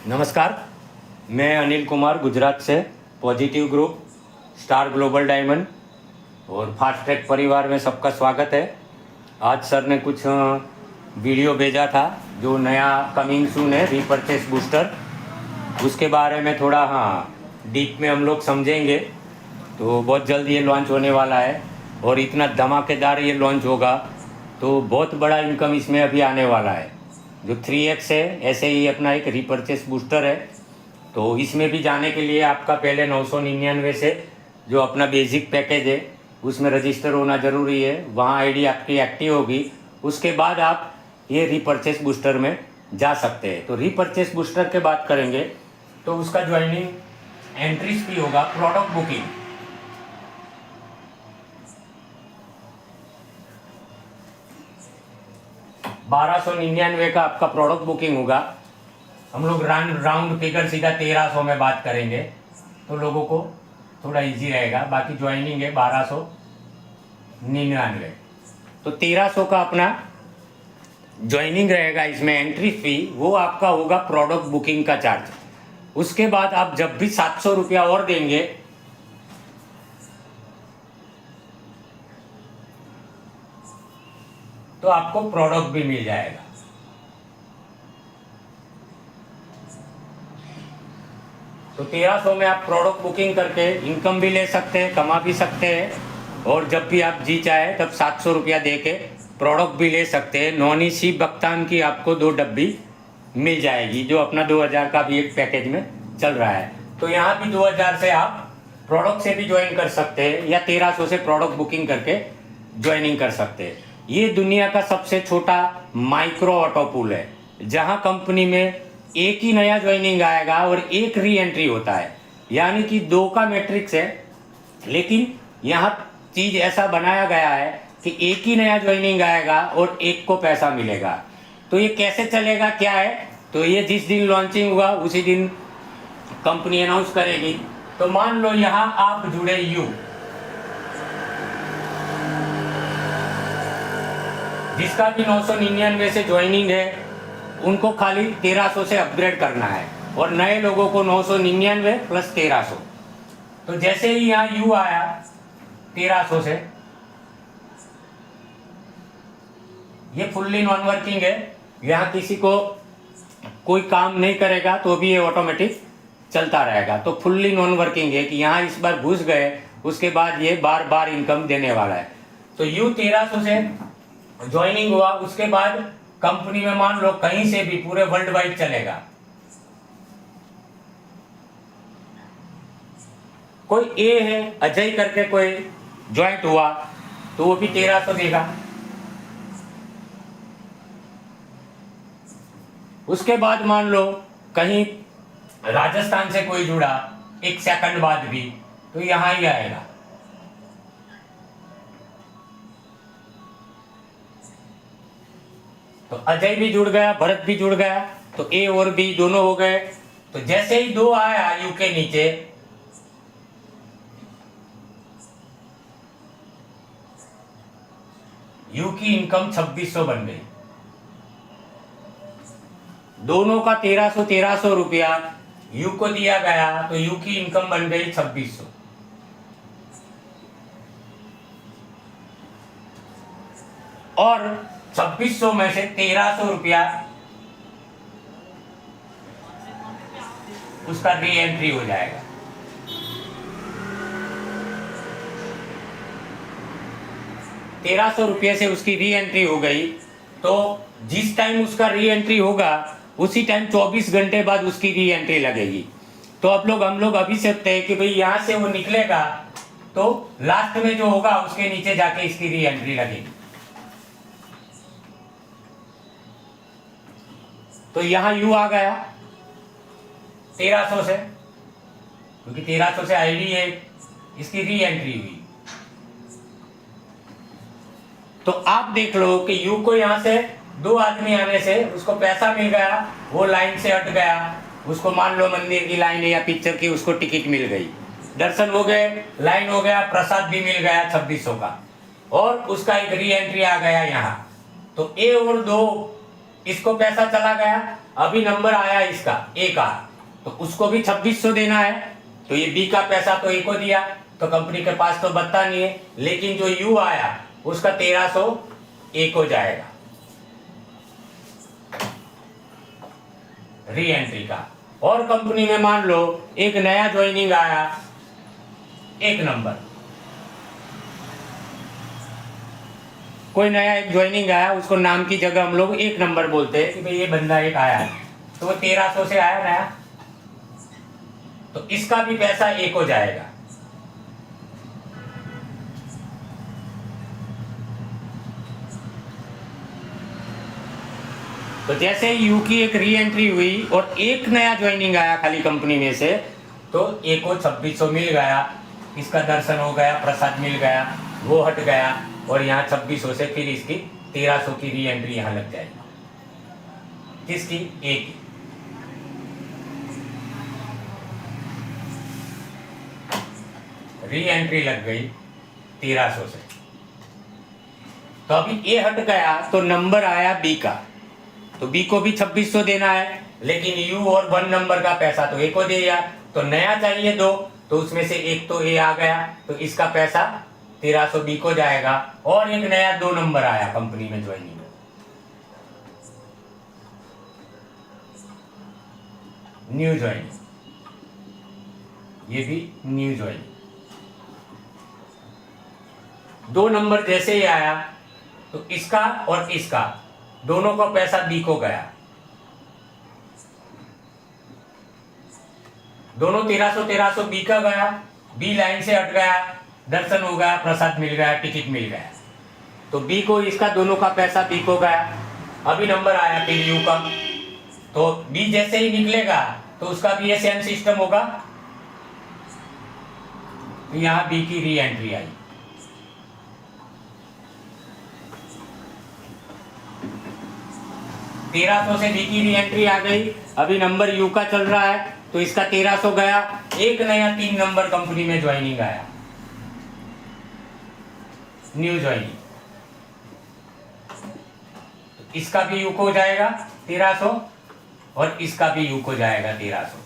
नमस्कार, मैं अनिल कुमार गुजरात से positive group, star global diamond और फास्ट ट्रैक परिवार में सबका स्वागत है। आज सर ने कुछ वीडियो भेजा था जो नया कमिंग सून है रीपरचेस बूस्टर, उसके बारे में थोड़ा डीप में हम लोग समझेंगे। तो बहुत जल्द ये लॉन्च होने वाला है और इतना धमाकेदार ये लॉन्च होगा तो बहुत बड़ा इनकम इसमें अभी आने वाला है। जो 3x है ऐसे ही अपना एक रीपरचेस बूस्टर है। तो इसमें भी जाने के लिए आपका पहले 999 से जो अपना बेसिक पैकेज है उसमें रजिस्टर होना ज़रूरी है, वहाँ आईडी आपकी एक्टिव होगी, उसके बाद आप ये रीपरचेस बूस्टर में जा सकते हैं। तो रीपरचेस बूस्टर के बात करेंगे तो उसका ज्वाइनिंग एंट्री फी होगा प्रोडक्ट बुकिंग 1299 का आपका प्रोडक्ट बुकिंग होगा। हम लोग राउंड फिगर सीधा 1300 में बात करेंगे तो लोगों को थोड़ा इजी रहेगा। बाकी ज्वाइनिंग है 1299, तो 1300 का अपना ज्वाइनिंग रहेगा। इसमें एंट्री फी वो आपका होगा प्रोडक्ट बुकिंग का चार्ज। उसके बाद आप जब भी 700 रुपया और देंगे तो आपको प्रोडक्ट भी मिल जाएगा। तो 1300 में आप प्रोडक्ट बुकिंग करके इनकम भी ले सकते हैं, कमा भी सकते हैं, और जब भी आप जी चाहे तब 700 रुपया दे के प्रोडक्ट भी ले सकते हैं। नॉन सी बक्तान की आपको 2 डब्बी मिल जाएगी जो अपना 2000 का भी एक पैकेज में चल रहा है। तो यहाँ भी 2000 से आप प्रोडक्ट से भी ज्वाइन कर सकते हैं या 1300 से प्रोडक्ट बुकिंग करके ज्वाइनिंग कर सकते हैं। ये दुनिया का सबसे छोटा माइक्रो ऑटो पूल है जहाँ कंपनी में एक ही नया ज्वाइनिंग आएगा और एक री एंट्री होता है, यानी कि 2 का मैट्रिक्स है। लेकिन यहाँ चीज ऐसा बनाया गया है कि एक ही नया ज्वाइनिंग आएगा और एक को पैसा मिलेगा। तो ये कैसे चलेगा, क्या है, तो ये जिस दिन लॉन्चिंग होगा उसी दिन कंपनी अनाउंस करेगी। तो मान लो यहाँ आप जुड़े यू, जिसका भी 999 से ज्वाइनिंग है उनको खाली 1300 से अपग्रेड करना है और नए लोगों को 999 प्लस 1300। तो जैसे ही यहाँ यू आया 1300 से, ये फुल्ली नॉन वर्किंग है, यहाँ किसी को कोई काम नहीं करेगा तो भी ये ऑटोमेटिक चलता रहेगा। तो फुल्ली नॉन वर्किंग है कि यहाँ इस बार घुस गए उसके बाद ये बार बार इनकम देने वाला है। तो यू 1300 से ज्वाइनिंग हुआ, उसके बाद कंपनी में मान लो कहीं से भी पूरे वर्ल्ड वाइड चलेगा। कोई ए है अजय करके कोई ज्वाइंट हुआ तो वो भी 1300 देगा। उसके बाद मान लो कहीं राजस्थान से कोई जुड़ा 1 सेकंड बाद भी, तो यहां ही आएगा। तो अजय भी जुड़ गया, भरत भी जुड़ गया, तो ए और बी दोनों हो गए। तो जैसे ही 2 आया यू के नीचे, यू की इनकम 2600 बन गई। दोनों का 1300 रुपया यू को दिया गया तो यू की इनकम बन गई 2600। और 2600 में से 1300 रुपया उसका री एंट्री हो जाएगा। ₹1300 से उसकी री एंट्री हो गई तो जिस टाइम उसका री एंट्री होगा उसी टाइम 24 घंटे बाद उसकी री एंट्री लगेगी। तो हम लोग अभी सकते हैं कि भाई यहां से वो निकलेगा तो लास्ट में जो होगा उसके नीचे जाके इसकी री एंट्री लगेगी। तो यहां यू आ गया 1300 से, क्योंकि 1300 से आईडी है, इसकी री एंट्री हुई। तो आप देख लो कि यू को यहां से 2 आदमी आने से उसको पैसा मिल गया, वो लाइन से हट गया, उसको मान लो मंदिर की लाइन है या पिक्चर की, उसको टिकट मिल गई, दर्शन हो गए, लाइन हो गया, प्रसाद भी मिल गया 2600 का, और उसका एक री एंट्री आ गया यहाँ। तो ए और 2 इसको पैसा चला गया, अभी नंबर आया इसका ए का, तो उसको भी 2600 देना है। तो ये बी का पैसा तो ए को दिया, तो कंपनी के पास तो बता नहीं है, लेकिन जो यू आया उसका 1300 ए को जाएगा री एंट्री का। और कंपनी में मान लो एक नया ज्वाइनिंग आया, एक नंबर, कोई नया एक ज्वाइनिंग आया, उसको नाम की जगह हम लोग एक नंबर बोलते हैं कि भाई ये बंदा एक आया है, तो वो 1300 से आया नया, तो इसका भी पैसा ए को जाएगा। तो जैसे यू की एक री एंट्री हुई और एक नया ज्वाइनिंग आया खाली कंपनी में से, तो ए को 2600 मिल गया, इसका दर्शन हो गया, प्रसाद मिल गया, वो हट गया, और यहाँ 2600 से फिर इसकी 1300 की री एंट्री यहाँ लग जाएगी, किसकी, ए की। री एंट्री लग गई 1300 से, तो अभी ए हट गया तो नंबर आया बी का, तो बी को भी 2600 देना है, लेकिन यू और 1 नंबर का पैसा तो ए को दिया, तो नया चाहिए 2, तो उसमें से एक तो ए आ गया, तो इसका पैसा 1300 बी को जाएगा, और एक नया 2 नंबर आया कंपनी में ज्वाइनिंग, न्यू ज्वाइनिंग, ये भी न्यू ज्वाइनिंग। 2 नंबर जैसे ही आया तो इसका और इसका दोनों का पैसा बी को गया, दोनों 1300 बी का गया, बी लाइन से हट गया, दर्शन हो गया, प्रसाद मिल गया, टिकट मिल गया, तो बी को इसका दोनों का पैसा बी को गया। अभी नंबर आया फिर यू का, तो बी जैसे ही निकलेगा तो उसका भी ये सेम सिस्टम होगा, तो यहां बी की री एंट्री आई। तेरह से बी की री एंट्री आ गई, अभी नंबर यू का चल रहा है, तो इसका 1300 गया, एक नया 3 नंबर कंपनी में ज्वाइनिंग आया, न्यू ज्वाइनिंग, तो इसका भी यू को जाएगा 1300 और इसका भी यू को जाएगा 1300,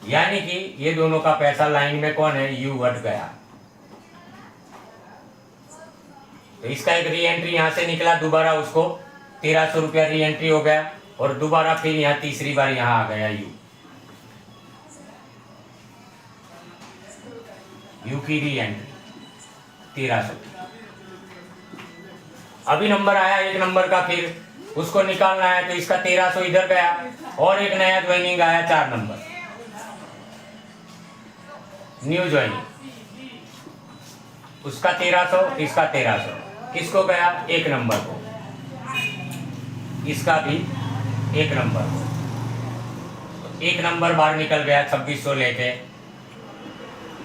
यानी कि ये दोनों का पैसा लाइन में कौन है, यू हट गया, तो इसका एक री एंट्री यहां से निकला, दोबारा उसको 1300 रुपया री एंट्री हो गया, और दोबारा फिर यहाँ तीसरी बार यहाँ आ गया यू की री एंट्री 1300 की। अभी नंबर आया एक नंबर का, फिर उसको निकालना है, तो इसका 1300 इधर गया, और एक नया ज्वाइनिंग आया 4 नंबर, न्यू ज्वाइनिंग, उसका 1300, इसका 1300, किसको गया, एक नंबर को, इसका भी एक नंबर, तो एक नंबर बाहर निकल गया 2600 लेके,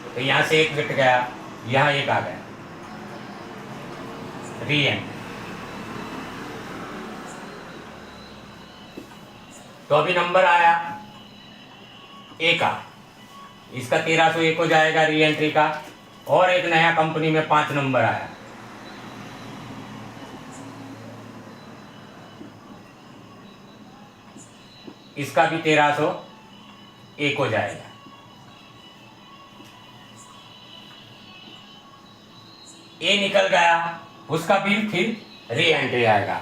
तो यहां से एक घट गया, यहां एक आ गया, री एंट्री। तो अभी नंबर आया ए का, इसका 1300 ए को जाएगा री एंट्री का, और एक नया कंपनी में 5 नंबर आया, इसका भी 1300 ए को जाएगा। ए निकल गया, उसका भी फिर री एंट्री आएगा।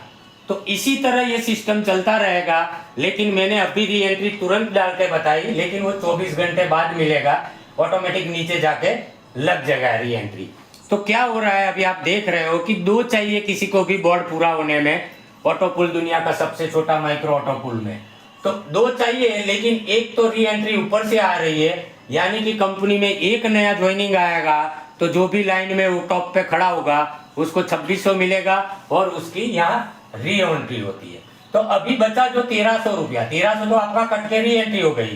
तो इसी तरह ये सिस्टम चलता रहेगा, लेकिन मैंने अभी री एंट्री तुरंत डाल के बताई, लेकिन वो 24 घंटे बाद मिलेगा, ऑटोमेटिक नीचे जाके लग जाएगा री एंट्री। तो क्या हो रहा है, अभी आप देख रहे हो कि 2 चाहिए किसी को भी बोर्ड पूरा होने में, ऑटो पुल दुनिया का सबसे छोटा माइक्रो ऑटो पुल में, तो 2 चाहिए, लेकिन एक तो री एंट्री ऊपर से आ रही है, यानी कि कंपनी में एक नया ज्वाइनिंग आएगा, तो जो भी लाइन में वो टॉप पे खड़ा होगा उसको 2600 मिलेगा, और उसकी यहाँ री एंट्री होती है। तो अभी बचा जो 1300 रुपया, 1300 तो आपका कट के री एंट्री हो गई,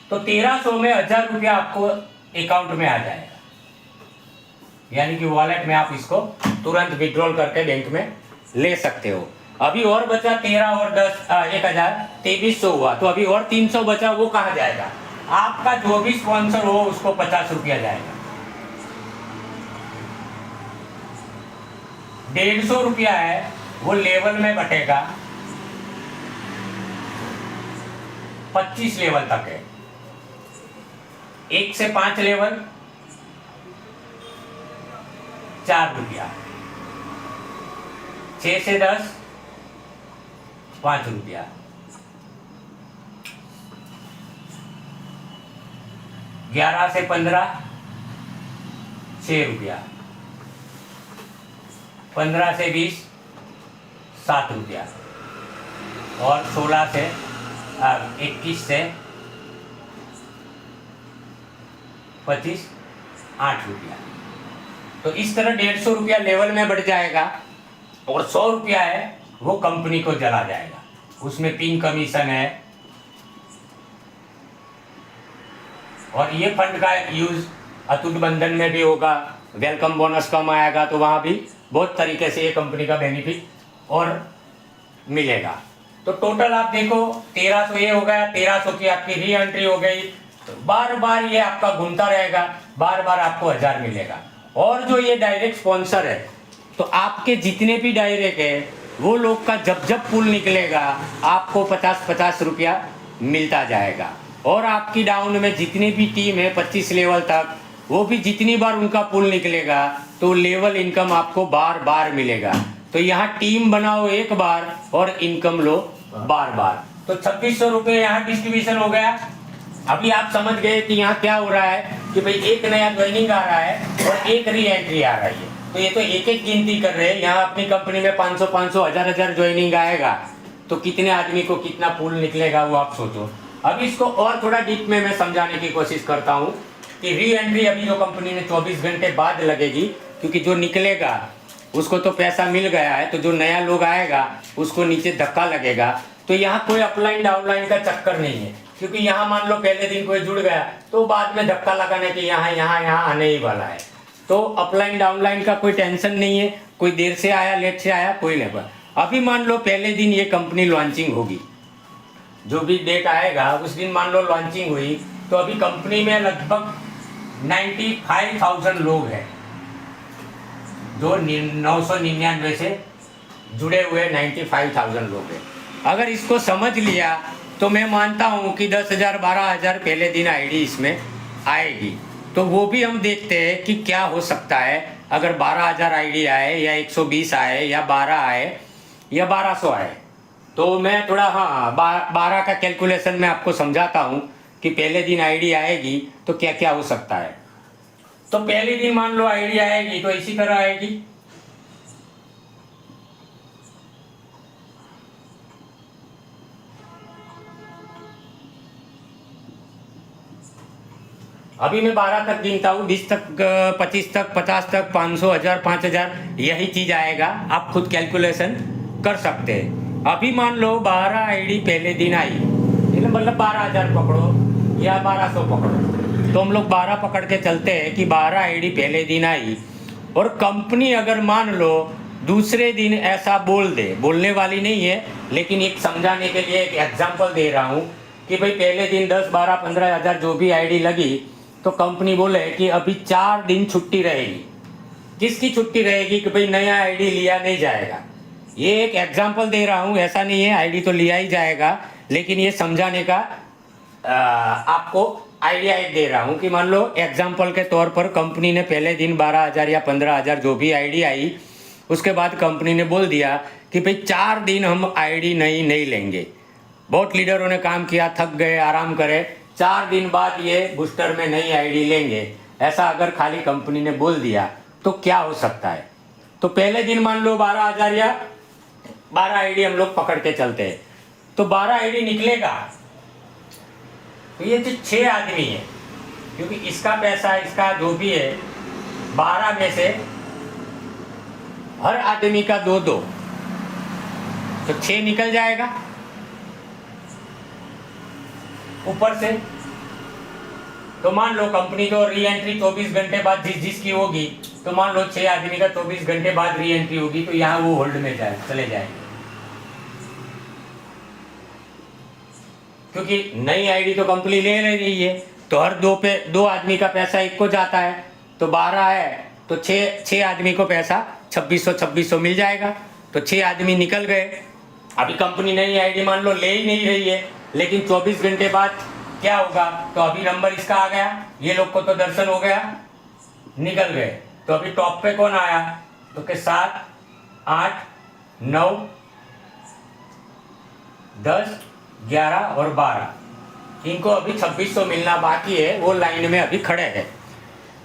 तो 1300 में 1000 रुपया आपको अकाउंट में आ जाएगा, यानी कि वॉलेट में आप इसको तुरंत विड्रॉल करके बैंक में ले सकते हो। अभी और बचा 13 और 10 1000 2300 हुआ, तो अभी और 300 बचा, वो कहाँ जाएगा, आपका जो भी स्पॉन्सर हो उसको 50 रुपया जाएगा, 150 रुपया है वो लेवल में बटेगा, 25 लेवल तक है। 1 से 5 लेवल 4 रुपया, 6 से 10 5 रुपया, 11 से 15 6 रुपया, 15 से 20 7 रुपया और 16 से 21 से 25 8 रुपया। तो इस तरह 150 रुपया लेवल में बढ़ जाएगा और 100 रुपया है वो कंपनी को चला जाएगा, उसमें पिन कमीशन है। और ये फंड का यूज अतुट बंधन में भी होगा, वेलकम बोनस कम आएगा तो वहाँ भी बहुत तरीके से ये कंपनी का बेनिफिट और मिलेगा। तो टोटल आप देखो 1300 ये हो गया, 1300 की आपकी री एंट्री हो गई। तो बार बार ये आपका घूमता रहेगा, बार बार आपको 1000 मिलेगा। और जो ये डायरेक्ट स्पॉन्सर है, तो आपके जितने भी डायरेक्ट है वो लोग का जब जब पुल निकलेगा आपको 50-50 रुपया मिलता जाएगा। और आपकी डाउन में जितनी भी टीम है 25 लेवल तक, वो भी जितनी बार उनका पुल निकलेगा तो लेवल इनकम आपको बार बार मिलेगा। तो यहाँ टीम बनाओ एक बार और इनकम लो बार बार। तो 2600 रुपये यहाँ डिस्ट्रीब्यूशन हो गया। अभी आप समझ गए कि यहाँ क्या हो रहा है कि भाई एक नया ज्वाइनिंग आ रहा है और एक री एंट्री आ रही है। तो ये तो एक एक गिनती कर रहे हैं। यहाँ अपनी कंपनी में 500-500 1000 ज्वाइनिंग आएगा तो कितने आदमी को कितना पुल निकलेगा वो आप सोचो। अब इसको और थोड़ा डीप में मैं समझाने की कोशिश करता हूँ कि री एंट्री अभी जो कंपनी ने 24 घंटे बाद लगेगी, क्योंकि जो निकलेगा उसको तो पैसा मिल गया है, तो जो नया लोग आएगा उसको नीचे धक्का लगेगा। तो यहाँ कोई अपलाइन डाउनलाइन का चक्कर नहीं है, क्योंकि यहाँ मान लो पहले दिन कोई जुड़ गया तो बाद में धक्का लगाने के यहाँ आने ही वाला है। तो अपलाइन डाउनलाइन का कोई टेंशन नहीं है, कोई देर से आया लेट से आया कोई नहीं। अभी मान लो पहले दिन ये कंपनी लॉन्चिंग होगी, जो भी डेट आएगा उस दिन मान लो लॉन्चिंग हुई, तो अभी कंपनी में लगभग 95,000 लोग हैं, जो 999 से जुड़े हुए 95,000 लोग हैं। अगर इसको समझ लिया तो मैं मानता हूँ कि 10,000 12,000 पहले दिन आईडी इसमें आएगी। तो वो भी हम देखते हैं कि क्या हो सकता है अगर 12,000 आईडी आए या 120 आए या 12 आए या 1200 आए। तो मैं थोड़ा 12 का कैलकुलेशन में आपको समझाता हूँ कि पहले दिन आईडी आएगी तो क्या क्या हो सकता है। तो पहले दिन मान लो आईडी आएगी तो इसी तरह आएगी। अभी मैं 12 तक गिनता हूँ, 20 तक 25 तक 50 तक 500 1000 5000 यही चीज आएगा। आप खुद कैलकुलेशन कर सकते हैं। अभी मान लो 12 आईडी पहले दिन आई, मतलब 12,000 पकड़ो या 1200 पकड़ो, तो हम लोग 12 पकड़ के चलते हैं कि 12 आईडी पहले दिन आई। और कंपनी अगर मान लो दूसरे दिन ऐसा बोल दे, बोलने वाली नहीं है लेकिन एक समझाने के लिए एक एग्जाम्पल दे रहा हूँ कि भाई पहले दिन 10 12 15,000 जो भी आईडी लगी, तो कंपनी बोले कि अभी 4 दिन छुट्टी रहेगी। किसकी छुट्टी रहेगी? कि भाई नया आईडी लिया नहीं जाएगा। ये एक एग्जाम्पल दे रहा हूँ, ऐसा नहीं है आईडी तो लिया ही जाएगा, लेकिन ये समझाने का आपको आइडिया एक दे रहा हूँ कि मान लो एग्जाम्पल के तौर पर कंपनी ने पहले दिन 12,000 या 15,000 जो भी आईडी आई, उसके बाद कंपनी ने बोल दिया कि भाई 4 दिन हम आईडी नहीं लेंगे। बहुत लीडरों ने काम किया, थक गए, आराम करे, 4 दिन बाद ये बूस्टर में नई आईडी लेंगे, ऐसा अगर खाली कंपनी ने बोल दिया तो क्या हो सकता है। तो पहले दिन मान लो 12,000 या 12 आईडी हम लोग पकड़ के चलते हैं, तो 12 आईडी निकलेगा तो ये जो 6 आदमी है, क्योंकि इसका पैसा इसका जो भी है 12 में से हर आदमी का 2-2, तो 6 निकल जाएगा ऊपर से। तो मान लो कंपनी जो री एंट्री 24 घंटे बाद जिसकी होगी, तो मान लो 6 आदमी का 24 घंटे बाद री एंट्री होगी, तो यहाँ वो होल्ड में चले जाएंगे, क्योंकि नई आईडी तो कंपनी ले रही है, तो हर 2 आदमी का पैसा एक को जाता है। तो 12 है तो 6 आदमी को पैसा 2600 मिल जाएगा। तो 6 आदमी निकल गए। अभी कंपनी नई आईडी मान लो ले ही नहीं रही है, लेकिन 24 घंटे बाद क्या होगा? तो अभी नंबर इसका आ गया, ये लोग को तो दर्शन हो गया, निकल गए। तो अभी टॉप पे कौन आया? तो के 7, 8, 9, 10, 11 और 12, इनको अभी 2600 मिलना बाकी है, वो लाइन में अभी खड़े हैं।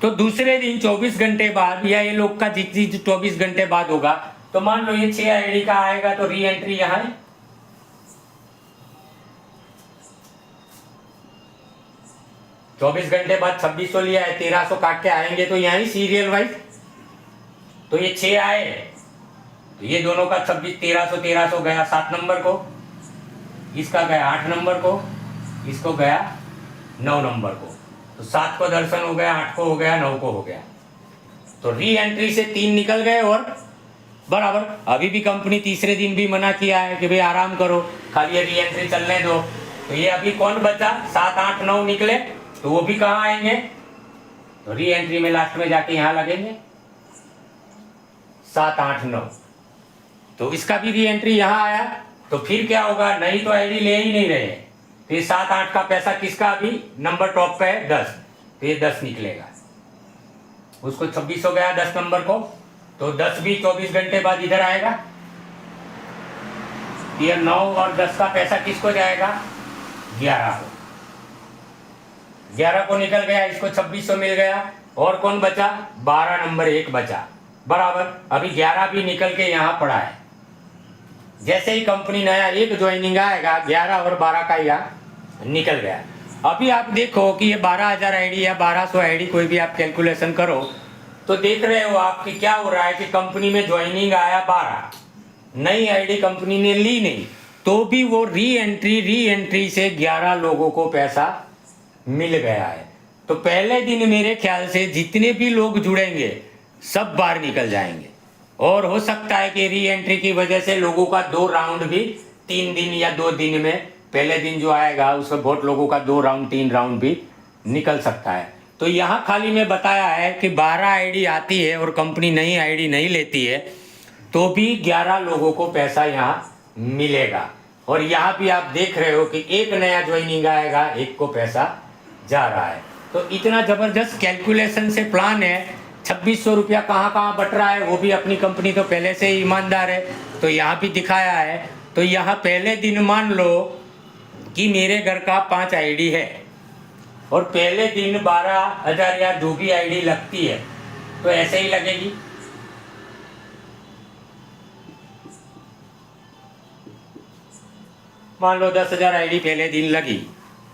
तो दूसरे दिन 24 घंटे बाद या ये लोग का जितनी 24 घंटे बाद होगा, तो मान लो ये 6 आईडी का आएगा, तो री एंट्री यहाँ है। चौबीस घंटे बाद 2600 लिया है, 1300 काट के आएंगे तो यहाँ ही सीरियल वाइज। तो ये 6 आए, तो ये दोनों का 26, 1300 गया 7 नंबर को, इसका गया 8 नंबर को, इसको गया 9 नंबर को। तो 7 को दर्शन हो गया, 8 को हो गया, 9 को हो गया। तो री एंट्री से 3 निकल गए और बराबर। अभी भी कंपनी तीसरे दिन भी मना किया है कि भाई आराम करो, खाली ये री एंट्री चलने दो। तो ये अभी कौन बचा? 7, 8, 9 निकले, तो वो भी कहाँ आएंगे? तो री एंट्री में लास्ट में जाके यहाँ लगेंगे 7, 8, 9। तो इसका भी री एंट्री यहाँ आया, तो फिर क्या होगा? नहीं तो आईडी ले ही नहीं रहे, फिर 7, 8 का पैसा किसका? अभी नंबर टॉप पे है 10, तो ये 10 निकलेगा। उसको 26 हो गया 10 नंबर को, तो 10 भी 24 घंटे बाद इधर आएगा। ये 9 और 10 का पैसा किसको जाएगा? 11 को। 11 को निकल गया, इसको 2600 मिल गया। और कौन बचा? 12 नंबर 1 बचा, बराबर। अभी 11 भी निकल के यहाँ पड़ा है। जैसे ही कंपनी नया एक ज्वाइनिंग आएगा, 11 और 12 का यहाँ निकल गया। अभी आप देखो कि ये 12,000 आईडी या 1200 आईडी, कोई भी आप कैलकुलेशन करो, तो देख रहे हो आप कि क्या हो रहा है कि कंपनी में ज्वाइनिंग आया 12, नई आईडी कंपनी ने ली नहीं, तो भी वो री एंट्री से 11 लोगों को पैसा मिल गया है। तो पहले दिन मेरे ख्याल से जितने भी लोग जुड़ेंगे सब बाहर निकल जाएंगे, और हो सकता है कि री एंट्री की वजह से लोगों का 2 राउंड भी 3 दिन या 2 दिन में, पहले दिन जो आएगा उसमें बहुत लोगों का 2 राउंड 3 राउंड भी निकल सकता है। तो यहाँ खाली में बताया है कि 12 आईडी आती है और कंपनी नई आईडी नहीं लेती है, तो भी 11 लोगों को पैसा यहाँ मिलेगा। और यहाँ भी आप देख रहे हो कि एक नया ज्वाइनिंग आएगा, एक को पैसा जा रहा है। तो इतना जबरदस्त कैलकुलेशन से प्लान है। 2600 रुपया कहाँ कहाँ बट रहा है, वो भी अपनी कंपनी तो पहले से ही ईमानदार है, तो यहाँ भी दिखाया है। तो यहाँ पहले दिन मान लो कि मेरे घर का 5 आईडी है, और पहले दिन 12,000 या जो भी आईडी लगती है, तो ऐसे ही लगेगी। मान लो 10,000 आईडी पहले दिन लगी,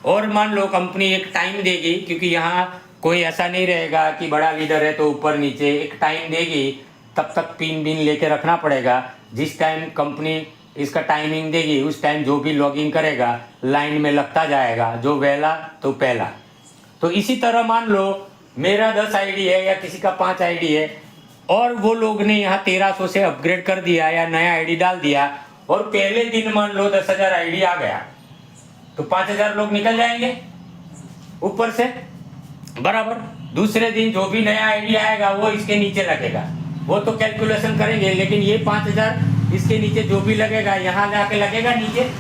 और मान लो कंपनी एक टाइम देगी, क्योंकि यहाँ कोई ऐसा नहीं रहेगा कि बड़ा लीडर है तो ऊपर नीचे, एक टाइम देगी, तब तक पिन बिन लेके रखना पड़ेगा। जिस टाइम कंपनी इसका टाइमिंग देगी उस टाइम जो भी लॉगिन करेगा लाइन में लगता जाएगा, जो पहला तो पहला। तो इसी तरह मान लो मेरा 10 आईडी है या किसी का 5 आईडी है, और वो लोग ने यहाँ 1300 से अपग्रेड कर दिया या नया आईडी डाल दिया, और पहले दिन मान लो 10,000 आईडी आ गया, तो 5,000 लोग निकल जाएंगे ऊपर से, बराबर। दूसरे दिन जो भी नया आईडी आएगा वो इसके नीचे लगेगा, वो तो कैलकुलेशन करेंगे, लेकिन ये 5,000 इसके नीचे जो भी लगेगा यहाँ जाके लगेगा नीचे।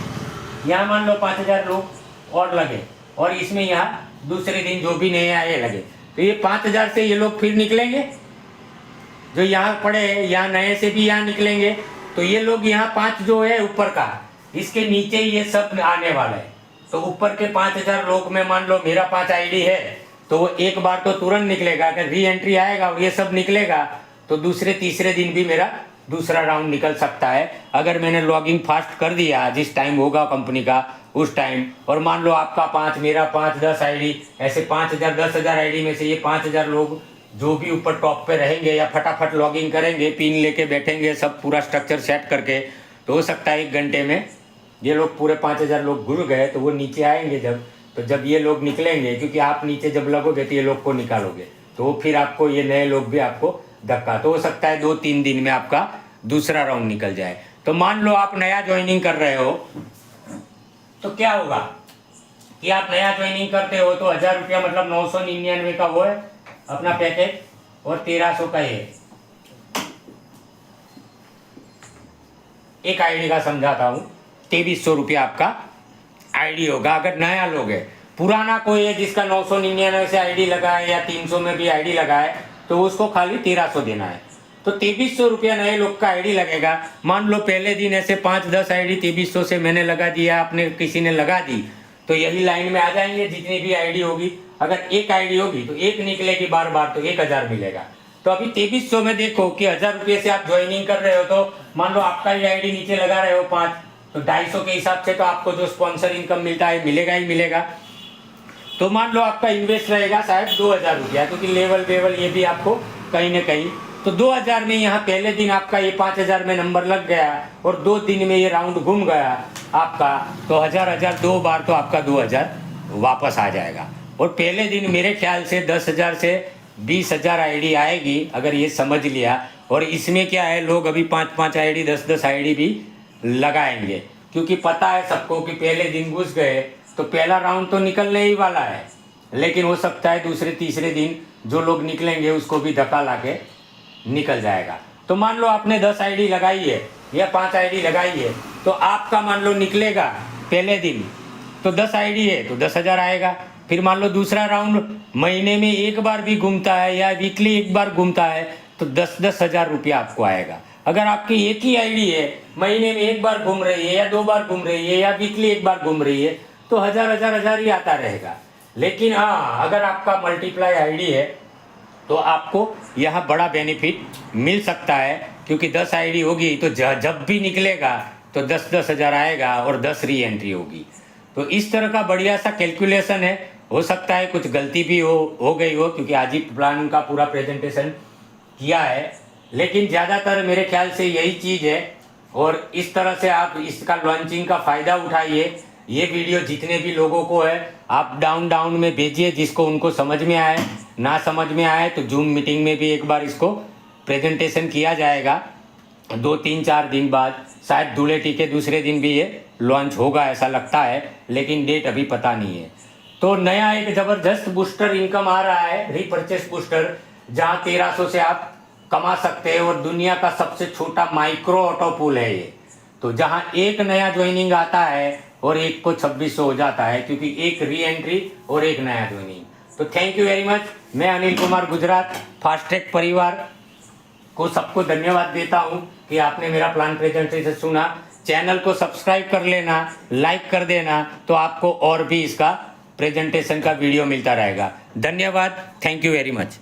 यहाँ मान लो 5,000 लोग और लगे, और इसमें यहाँ दूसरे दिन जो भी नए आए लगे, तो ये 5,000 से ये लोग फिर निकलेंगे, जो यहाँ पड़े हैं यहाँ नए से भी यहाँ निकलेंगे। तो ये लोग यहाँ 5 जो है ऊपर का, इसके नीचे ये सब आने वाला है। तो ऊपर के 5,000 लोग में मान लो मेरा 5 आईडी है, तो वो एक बार तो तुरंत निकलेगा, अगर री एंट्री आएगा और ये सब निकलेगा, तो दूसरे तीसरे दिन भी मेरा दूसरा राउंड निकल सकता है, अगर मैंने लॉगिंग फास्ट कर दिया जिस टाइम होगा कंपनी का उस टाइम। और मान लो आपका 5, मेरा 5, 10 आईडी, ऐसे 5,000 10,000 आईडी में से ये 5,000 लोग जो भी ऊपर टॉप पे रहेंगे या फटाफट लॉगिन करेंगे, पिन लेके बैठेंगे, सब पूरा स्ट्रक्चर सेट करके, तो हो सकता है 1 घंटे में ये लोग पूरे 5,000 लोग घुल गए, तो वो नीचे आएंगे जब ये लोग निकलेंगे, क्योंकि आप नीचे जब लगोगे तो ये लोग को निकालोगे, तो फिर आपको ये नए लोग भी आपको धक्का, तो हो सकता है 2-3 दिन में आपका दूसरा राउंड निकल जाए। तो मान लो आप नया ज्वाइनिंग कर रहे हो, तो क्या होगा कि आप नया ज्वाइनिंग करते हो तो 1,000 रुपया मतलब 999 का वो है अपना पैकेज, और 1300 का ये एक आईडी का समझाता हूँ, 2300 रुपया आपका आईडी होगा। अगर नया लोग है, पुराना कोई है जिसका 999 से आईडी लगा है या 300 में भी आईडी लगा है, तो उसको खाली 1300 देना है। तो 2300 रुपया नए लोग का आईडी लगेगा। मान लो पहले दिन ऐसे 5-10 आईडी 2300 से मैंने लगा दिया, आपने किसी ने लगा दी, तो यही लाइन में आ जाएंगे जितनी भी आईडी होगी। अगर एक आईडी होगी तो एक निकलेगी बार बार, तो 1000 मिलेगा। तो अभी 2300 में देखो कि 1000 रुपये से आप ज्वाइनिंग कर रहे हो, तो मान लो आपका ही आईडी नीचे लगा रहे हो 5, तो 250 के हिसाब से तो आपको जो स्पॉन्सर इनकम मिलता है मिलेगा ही मिलेगा। तो मान लो आपका इन्वेस्ट रहेगा शायद 2000 रुपया, क्योंकि लेवल ये भी आपको कहीं न कहीं, तो 2000 में यहाँ पहले दिन आपका ये 5000 में नंबर लग गया और 2 दिन में ये राउंड घूम गया आपका, तो 1000 2 बार तो आपका 2000 वापस आ जाएगा। और पहले दिन मेरे ख्याल से 10,000 से 20,000 आईडी आएगी, अगर ये समझ लिया। और इसमें क्या है, लोग अभी 5-5 आईडी 10-10 आईडी भी लगाएंगे, क्योंकि पता है सबको कि पहले दिन घुस गए तो पहला राउंड तो निकलने ही वाला है, लेकिन हो सकता है दूसरे तीसरे दिन जो लोग निकलेंगे उसको भी धक्का लाके निकल जाएगा। तो मान लो आपने 10 आईडी लगाई है या 5 आईडी लगाई है, तो आपका मान लो निकलेगा पहले दिन तो 10 आईडी है तो 10,000 आएगा। फिर मान लो दूसरा राउंड महीने में एक बार भी घूमता है या वीकली एक बार घूमता है, तो 10,000 रुपया आपको आएगा। अगर आपकी एक ही आईडी है, महीने में एक बार घूम रही है या 2 बार घूम रही है या वीकली एक बार घूम रही है, तो 1000 ही आता रहेगा। लेकिन हाँ, अगर आपका मल्टीप्लाई आईडी है तो आपको यहाँ बड़ा बेनिफिट मिल सकता है, क्योंकि 10 आईडी होगी तो जब भी निकलेगा तो 10,000 आएगा और 10 री एंट्री होगी। तो इस तरह का बढ़िया सा कैलकुलेशन है। हो सकता है कुछ गलती भी हो गई हो, क्योंकि आज ही प्लान का पूरा प्रेजेंटेशन किया है, लेकिन ज़्यादातर मेरे ख्याल से यही चीज़ है। और इस तरह से आप इसका लॉन्चिंग का फ़ायदा उठाइए। ये वीडियो जितने भी लोगों को है आप डाउन में भेजिए, जिसको उनको समझ में आए, ना समझ में आए तो जूम मीटिंग में भी एक बार इसको प्रेजेंटेशन किया जाएगा 2-3-4 दिन बाद। शायद धुलेटी के दूसरे दिन भी ये लॉन्च होगा ऐसा लगता है, लेकिन डेट अभी पता नहीं है। तो नया एक ज़बरदस्त बूस्टर इनकम आ रहा है, रीपरचेस बूस्टर, जहाँ 1300 से आप कमा सकते हैं। और दुनिया का सबसे छोटा माइक्रो ऑटो पूल है ये, तो जहाँ एक नया ज्वाइनिंग आता है और एक को 2600 हो जाता है, क्योंकि एक री एंट्री और एक नया ज्वाइनिंग। तो थैंक यू वेरी मच। मैं अनिल कुमार गुजरात फास्ट ट्रैक परिवार को सबको धन्यवाद देता हूँ कि आपने मेरा प्लान प्रेजेंटेशन सुना। चैनल को सब्सक्राइब कर लेना, लाइक कर देना, तो आपको और भी इसका प्रेजेंटेशन का वीडियो मिलता रहेगा। धन्यवाद, थैंक यू वेरी मच।